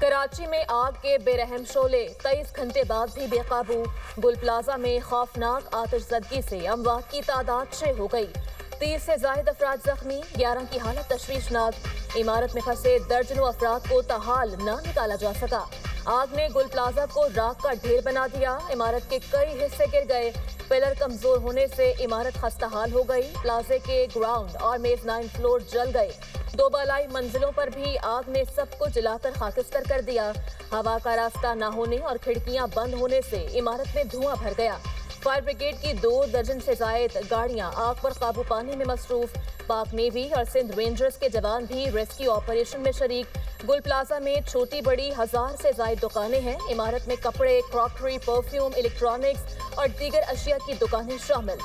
कराची में आग के बेरहम शोले 23 घंटे बाद भी बेकाबू। गुल प्लाजा में खौफनाक आतिशज़दगी से अमवात की तादाद 6 हो गई। 30 से जायद अफराद जख्मी, 11 की हालत तशवीशनाक। इमारत में फंसे दर्जनों अफराद को ताहाल न निकाला जा सका। आग ने गुल प्लाजा को राख का ढेर बना दिया। इमारत के कई हिस्से गिर गए। पिलर कमजोर होने से इमारत खस्ताहाल हो गई। प्लाजे के ग्राउंड और मेजनाइन फ्लोर जल गए। 2 बालाई मंजिलों पर भी आग ने सब कुछ जलाकर खाकिस्तर कर दिया। हवा का रास्ता न होने और खिड़कियां बंद होने से इमारत में धुआं भर गया। फायर ब्रिगेड की 2 दर्जन से जायद गाड़ियां आग पर काबू पाने में मसरूफ। पाक नेवी और सिंध रेंजर्स के जवान भी रेस्क्यू ऑपरेशन में शरीक। गुल प्लाजा में छोटी बड़ी 1000 से जायद दुकानें हैं। इमारत में कपड़े, क्रॉकरी, परफ्यूम, इलेक्ट्रॉनिक्स और दीगर अशिया की दुकानें शामिल।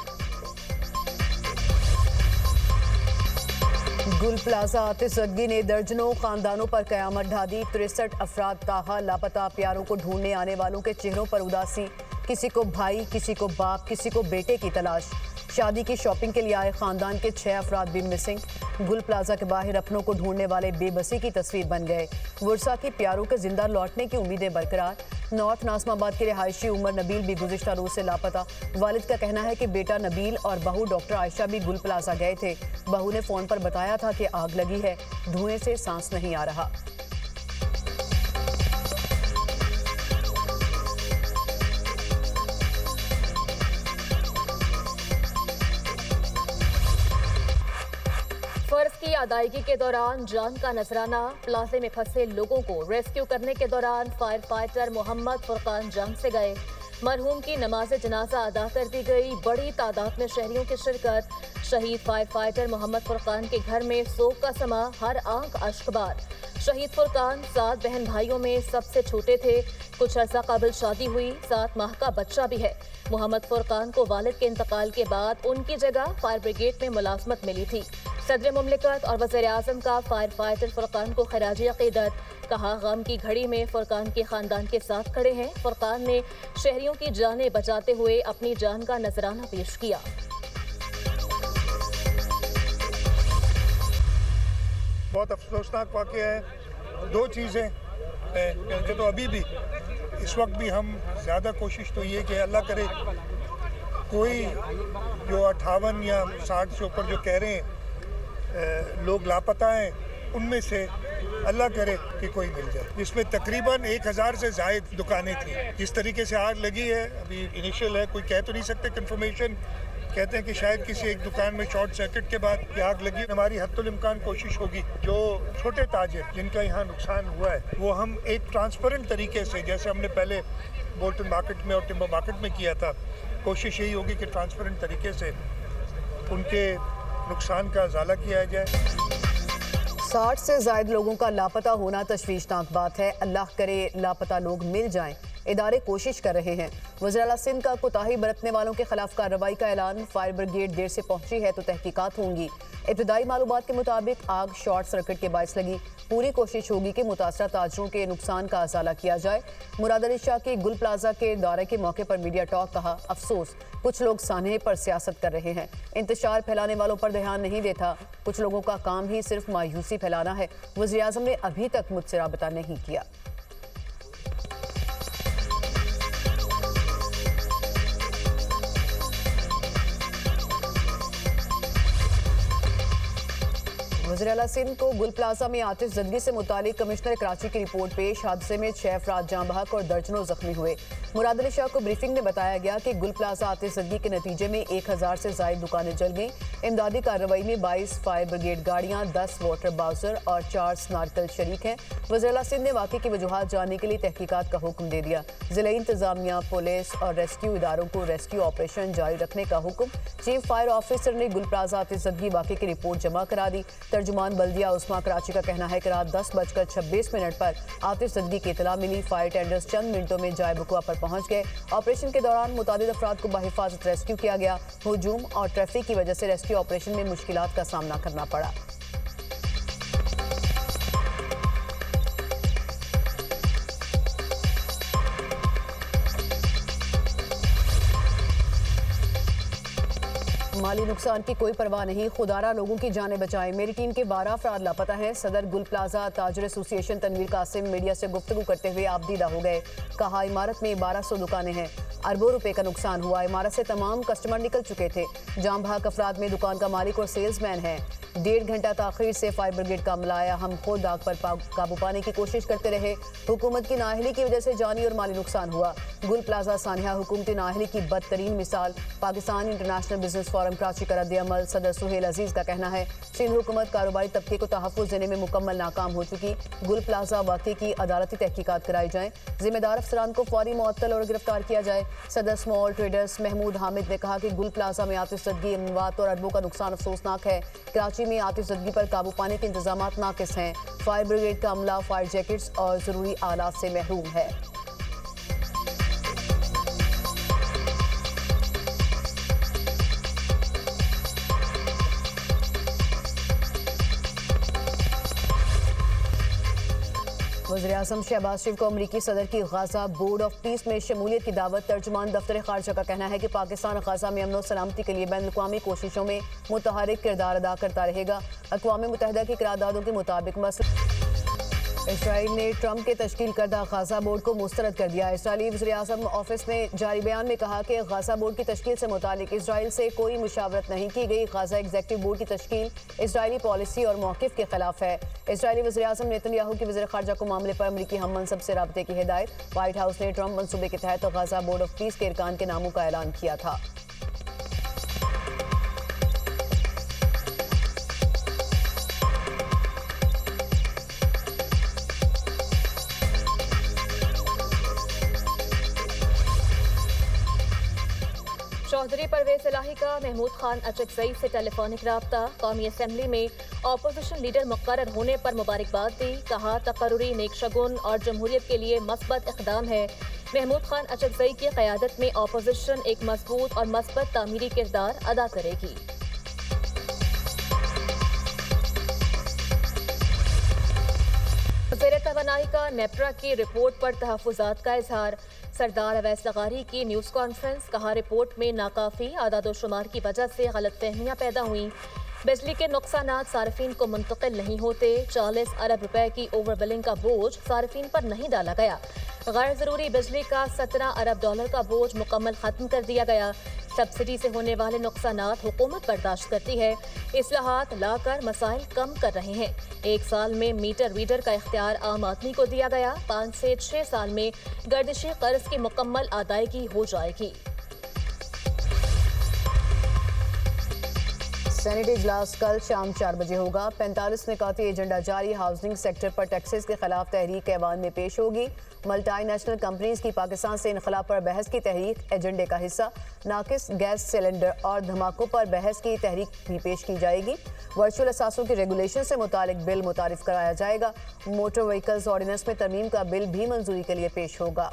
गुल प्लाजा आतिशज़दगी ने दर्जनों खानदानों पर कयामत ढा दी। 63 अफराद ताहा लापता। प्यारों को ढूंढने आने वालों के चेहरों पर उदासी। किसी को भाई, किसी को बाप, किसी को बेटे की तलाश। शादी की शॉपिंग के लिए आए खानदान के 6 अफराद भी मिसिंग। गुल प्लाजा के बाहर अपनों को ढूंढने वाले बेबसी की तस्वीर बन गए। वर्षा के प्यारों के जिंदा लौटने की उम्मीदें बरकरार। नॉर्थ नाज़िमाबाद के रिहायशी उमर नबील भी गुज़िश्ता रोज से लापता। वालिद का कहना है कि बेटा नबील और बहू डॉक्टर आयशा भी गुल प्लाजा गए थे। बहू ने फ़ोन पर बताया था कि आग लगी है, धुएं से सांस नहीं आ रहा। फर्ज की अदायगी के दौरान जान का नजराना। प्लाजे में फंसे लोगों को रेस्क्यू करने के दौरान फायर फाइटर मोहम्मद फुरकान जान से गए। मरहूम की नमाज जनाजा अदा कर दी गई। बड़ी तादाद में शहरियों की शिरकत। शहीद फायर फाइटर मोहम्मद फुरकान के घर में सोग का समा, हर आंख अश्कबार। शहीद फुरकान 7 बहन भाइयों में सबसे छोटे थे। कुछ अर्सा कबल शादी हुई, 7 माह का बच्चा भी है। मोहम्मद फुरकान को वालिद के इंतकाल के बाद उनकी जगह फायर ब्रिगेड में मुलाजमत मिली थी। सदर मुमलिकत और वज़ीर आज़म का फायर फाइटर फुरकान को खराजी अक़ीदत। कहा, गम की घड़ी में फुरकान के खानदान के साथ खड़े हैं। फुरकान ने शहरियों की जानें बचाते हुए अपनी जान का नजराना पेश किया। बहुत अफसोसनाक वाक़या है। 2 चीज़ें कि तो अभी भी इस वक्त भी हम ज़्यादा कोशिश तो ये कि अल्लाह करे कोई जो 58 या 60 से ऊपर जो कह रहे हैं लोग लापता हैं, उनमें से अल्लाह करे कि कोई मिल जाए। जिसमें तकरीबन 1000 से ज़ायद दुकानें थी। जिस तरीके से आग लगी है अभी इनिशियल है, कोई कह तो नहीं सकते कंफर्मेशन। कहते हैं कि शायद किसी एक दुकान में शॉर्ट सर्किट के बाद ये आग लगी। हमारी हद्दुल इम्कान कोशिश होगी जो छोटे ताजिर जिनका यहाँ नुकसान हुआ है वो हम एक ट्रांसपेरेंट तरीके से, जैसे हमने पहले बोल्टन मार्केट में और टिम्बर मार्केट में किया था, कोशिश यही होगी कि ट्रांसपेरेंट तरीके से उनके नुकसान का अजाला किया जाए। 60 से ज़ायद लोगों का लापता होना तशवीशनाक बात है। अल्लाह करे लापता लोग मिल जाएं। इदारे कोशिश कर रहे हैं। वज़ीर आला सिंध का कोताही बरतने वालों के खिलाफ कार्रवाई का ऐलान। फायर ब्रिगेड देर से पहुंची है तो तहकीकात होंगी। इब्तदाई मालूमात के मुताबिक आग शॉर्ट सर्किट के बायस लगी। पूरी कोशिश होगी कि मुतासरा ताजरों के नुकसान का अजाला किया जाए। मुराद अली शाह के गुल प्लाजा के दौरे के मौके पर मीडिया टॉक। कहा, अफसोस कुछ लोग सानहे पर सियासत कर रहे हैं, इंतशार फैलाने वालों पर ध्यान नहीं देता। कुछ लोगों का काम ही सिर्फ मायूसी फैलाना है। वज़ीर आज़म ने अभी तक मुझसे राबता नहीं किया। वज़ीर आला सिंध को गुल प्लाजा में आतिशज़दगी से मुतालिक कमिश्नर कराची की रिपोर्ट पेश। हादसे में 6 अफराद जाँ बहक और दर्जनों जख्मी हुए। मुराद अली शाह को ब्रीफिंग में बताया गया कि गुल प्लाजा आतिशज़दगी के नतीजे में 1000 से ज़ायद दुकानें जल गईं। इमदादी कार्रवाई में 22 फायर ब्रिगेड गाड़ियाँ, 10 वाटर बाउजर और 4 स्नार्कल शरीक हैं। वज़ीर आला सिंध ने वाक़े की वजूहात जानने के लिए तहकीकात का हुक्म दे दिया। ज़िला इंतजामिया, पुलिस और रेस्क्यू इदारों को रेस्क्यू ऑपरेशन जारी रखने का हुक्म। चीफ फायर ऑफिसर ने गुल प्लाजा आतिशज़दगी वाक़े की रिपोर्ट जमा करा दी। तर्जुमान बल्दिया उस्मा कराची का कहना है कि रात 10:26 पर आतिशज़दगी की इत्तला मिली। फायर टेंडर्स चंद मिनटों में जाए बुकवा पर पहुंच गए। ऑपरेशन के दौरान मुतादिद अफराद को बहिफाजत रेस्क्यू किया गया। हुजूम और ट्रैफिक की वजह से रेस्क्यू ऑपरेशन में मुश्किलात का सामना करना पड़ा। माली नुकसान की कोई परवाह नहीं, खुदारा लोगों की जानें बचाएं। मेरी टीम के 12 अफराद लापता हैं। सदर गुल प्लाजा ताजर एसोसिएशन तनवीर कासिम मीडिया से गुफ्तगू करते हुए आपदीदा हो गए। कहा, इमारत में 1200 दुकानें हैं, अरबों रुपए का नुकसान हुआ। इमारत से तमाम कस्टमर निकल चुके थे। जाम भाग अफराद में दुकान का मालिक और सेल्समैन है। 1.5 घंटा ताखीर से फायर ब्रिगेड का अमला आया। हम खुद आग पर काबू पाने की कोशिश करते रहे। हुकूमत की नाअहली की वजह से जानी और माली नुकसान हुआ। गुल प्लाजा सानिया हुकूमती नाअहली की बदतरीन मिसाल। Pakistan international business forum Karachi का रद्द-ए-अमल। सदर सुहेल अजीज का कहना है, सिंध हुकूमत कारोबारी तबके को तहफ़्फ़ुज़ देने में मुकम्मल नाकाम हो चुकी। गुल प्लाजा वाक़े की अदालती तहकीकात कराई जाए। जिम्मेदार अफसरान को फौरी मुअत्तल और गिरफ्तार किया जाए। सदर स्मॉल ट्रेडर्स महमूद हामिद ने कहा कि गुल प्लाजा में आतिशज़दगी, अमवात और अरबों का नुकसान अफसोसनाक है। कराची में आतिशज़दगी पर काबू पाने के इंतजाम नाकिस हैं। फायर ब्रिगेड का अमला फायर जैकेट्स और ज़रूरी आलात से महरूम है। वज़ीर-ए-आज़म शहबाज शरीफ को अमरीकी सदर की गाज़ा बोर्ड ऑफ पीस में शमूलियत की दावत। तर्जुमान दफ्तर खारजा का कहना है कि पाकिस्तान गाज़ा में अमन और सलामती के लिए बैनुल-अक़वामी कोशिशों में मुतहरिक किरदार अदा करता रहेगा। अक़वाम मुत्तहिदा की करारदादों के मुताबिक इसराइल ने ट्रंप के तश्कील करदा गाज़ा बोर्ड को मुस्तरद कर दिया। इसराइली वज़ीर-ए-आज़म ऑफिस ने जारी बयान में कहा कि गाज़ा बोर्ड की तश्कील से मुतालिक इसराइल से कोई मुशावरत नहीं की गई। गाज़ा एग्जीक्यूटिव बोर्ड की तश्कील इसराइली पॉलिसी और मौक़िफ़ के खिलाफ है। इसराइली वज़ीर-ए-आज़म नेतन्याहू की वज़ीर ख़ारजा को मामले पर अमरीकी हम मनसब से राब्ते की हिदायत। व्हाइट हाउस ने ट्रंप मनसूबे के तहत गाज़ा बोर्ड ऑफ पीस के अरकान के नामों का ऐलान किया था। चौधरी परवेज इलाही का महमूद खान अचकज़ई से टेलीफोनिक राब्ता। कौमी असम्बली में अपोजिशन लीडर मुकर्रर होने पर मुबारकबाद दी। कहा, तकर्रुरी नेक शगुन और जमहूरियत के लिए मस्बत इक़दाम है। महमूद खान अचकज़ई की क़यादत में अपोजिशन एक मजबूत और मस्बत तामीरी किरदार अदा करेगी। वज़ीर तवानाई का नेप्रा की रिपोर्ट पर तहफ़्फ़ुज़ात का इजहार। सरदार अवैस लगारी की न्यूज़ कॉन्फ्रेंस। कहा, रिपोर्ट में नाकाफ़ी आदाद-ओ-शुमार की वजह से गलतफहमियाँ पैदा हुई। बिजली के नुकसानात सार्फिन को मुंतकिल नहीं होते। 40 अरब रुपए की ओवर बिलिंग का बोझ सार्फिन पर नहीं डाला गया। गैर ज़रूरी बिजली का 17 अरब डॉलर का बोझ मुकम्मल ख़त्म कर दिया गया। सब्सिडी से होने वाले नुकसानात हुकूमत बर्दाश्त करती है। इस्लाहात लाकर मसाइल कम कर रहे हैं। 1 साल में मीटर रीडर का इख्तियार आम आदमी को दिया गया। 5 से 6 साल में गर्दिशी कर्ज की मुकम्मल अदायगी हो जाएगी। सेनेट इजलास कल शाम 4 बजे होगा। 45 निकाती एजेंडा जारी। हाउसिंग सेक्टर पर टैक्सेस के खिलाफ तहरीक ऐवान में पेश होगी। मल्टी नेशनल कंपनीज की पाकिस्तान से इनखलाब पर बहस की तहरीक एजेंडे का हिस्सा। नाकिस गैस सिलेंडर और धमाकों पर बहस की तहरीक भी पेश की जाएगी। वर्चुअल असासों की रेगुलेशन से मुतालिक बिल मुतारिफ कराया जाएगा। मोटर व्हीकल्स ऑर्डिनेंस में तरमीम का बिल भी मंजूरी के लिए पेश होगा।